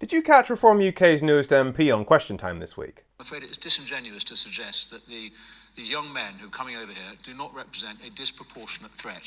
Did you catch Reform UK's newest MP on Question Time this week? I'm afraid it's disingenuous to suggest that these young men who are coming over here do not represent a disproportionate threat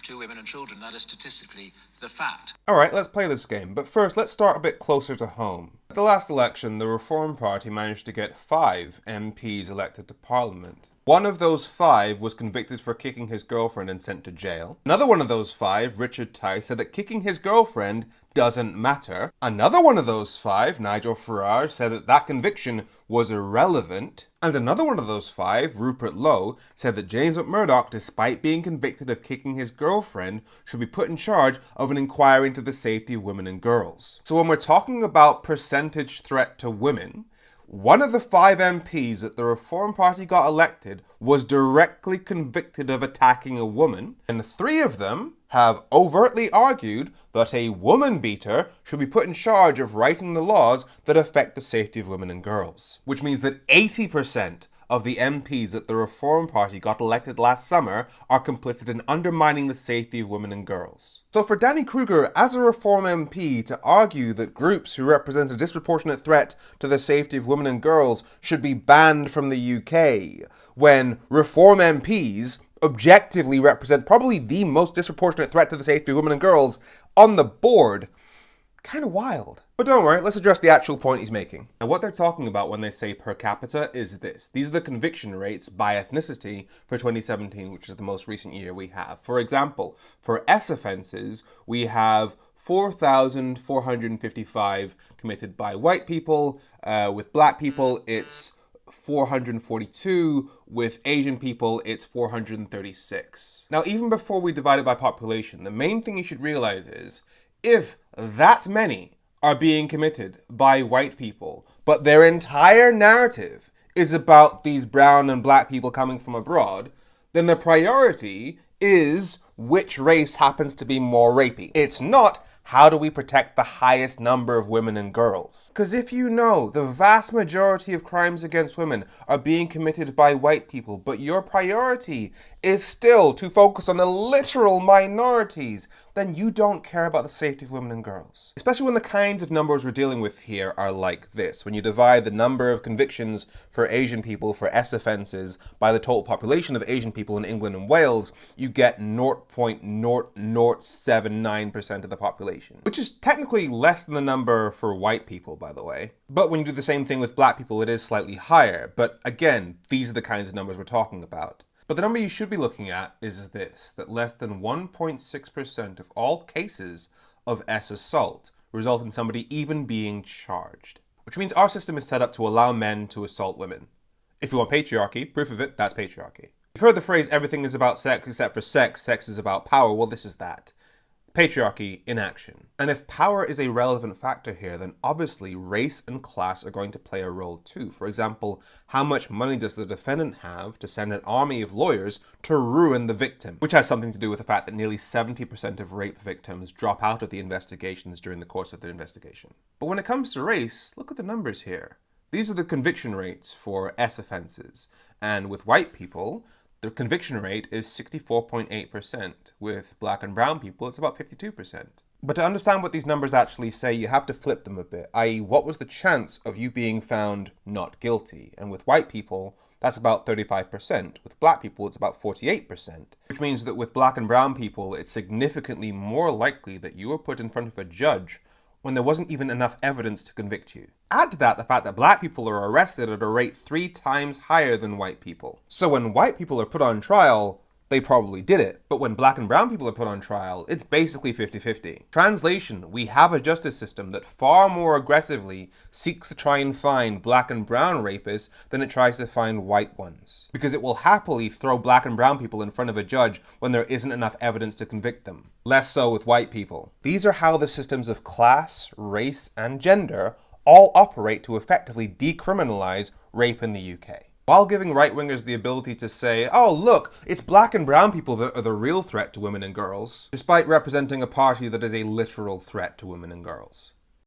to women and children. That is statistically the fact. Alright, let's play this game, but first let's start a bit closer to home. At the last election, the Reform Party managed to get 5 MPs elected to Parliament. One of those 5 was convicted for kicking his girlfriend and sent to jail. Another one of those 5, Richard Tice, said that kicking his girlfriend doesn't matter. Another one of those 5, Nigel Farage, said that that conviction was irrelevant. And another one of those 5, Rupert Lowe, said that James McMurdoch, despite being convicted of kicking his girlfriend, should be put in charge of an inquiry into the safety of women and girls. So when we're talking about percentage threat to women, one of the 5 MPs that the Reform Party got elected was directly convicted of attacking a woman, and 3 of them have overtly argued that a woman beater should be put in charge of writing the laws that affect the safety of women and girls. Which means that 80% of the MPs that the Reform Party got elected last summer are complicit in undermining the safety of women and girls. So for Danny Kruger, as a Reform MP, to argue that groups who represent a disproportionate threat to the safety of women and girls should be banned from the UK, when Reform MPs objectively represent probably the most disproportionate threat to the safety of women and girls on the board, kind of wild. But don't worry, let's address the actual point he's making. And what they're talking about when they say per capita is this. These are the conviction rates by ethnicity for 2017, which is the most recent year we have. For example, for S offences, we have 4,455 committed by white people. With black people, it's 442. With Asian people, it's 436. Now, even before we divide it by population, the main thing you should realize is if that many are being committed by white people, but their entire narrative is about these brown and black people coming from abroad, then the priority is which race happens to be more rapey. It's not how do we protect the highest number of women and girls. Because if you know the vast majority of crimes against women are being committed by white people, but your priority is still to focus on the literal minorities, then you don't care about the safety of women and girls. Especially when the kinds of numbers we're dealing with here are like this. When you divide the number of convictions for Asian people for S offences by the total population of Asian people in England and Wales, you get 0.0079% of the population. Which is technically less than the number for white people, by the way. But when you do the same thing with black people, it is slightly higher. But again, these are the kinds of numbers we're talking about. But the number you should be looking at is this, that less than 1.6% of all cases of S assault result in somebody even being charged. Which means our system is set up to allow men to assault women. If you want patriarchy, proof of it, that's patriarchy. You've heard the phrase, everything is about sex except for sex, sex is about power. Well, this is that. Patriarchy in action. And if power is a relevant factor here, then obviously race and class are going to play a role too. For example, how much money does the defendant have to send an army of lawyers to ruin the victim? Which has something to do with the fact that nearly 70% of rape victims drop out of the investigations during the course of their investigation. But when it comes to race, look at the numbers here. These are the conviction rates for S offences. And with white people, the conviction rate is 64.8%. With black and brown people, it's about 52%. But to understand what these numbers actually say, you have to flip them a bit, i.e. what was the chance of you being found not guilty? And with white people, that's about 35%. With black people, it's about 48%. Which means that with black and brown people, it's significantly more likely that you were put in front of a judge when there wasn't even enough evidence to convict you. Add to that the fact that black people are arrested at a rate 3 times higher than white people. So when white people are put on trial, they probably did it. But when black and brown people are put on trial, it's basically 50-50. Translation, we have a justice system that far more aggressively seeks to try and find black and brown rapists than it tries to find white ones. Because it will happily throw black and brown people in front of a judge when there isn't enough evidence to convict them. Less so with white people. These are how the systems of class, race, and gender all operate to effectively decriminalize rape in the UK. While giving right-wingers the ability to say, oh look, it's black and brown people that are the real threat to women and girls, despite representing a party that is a literal threat to women and girls.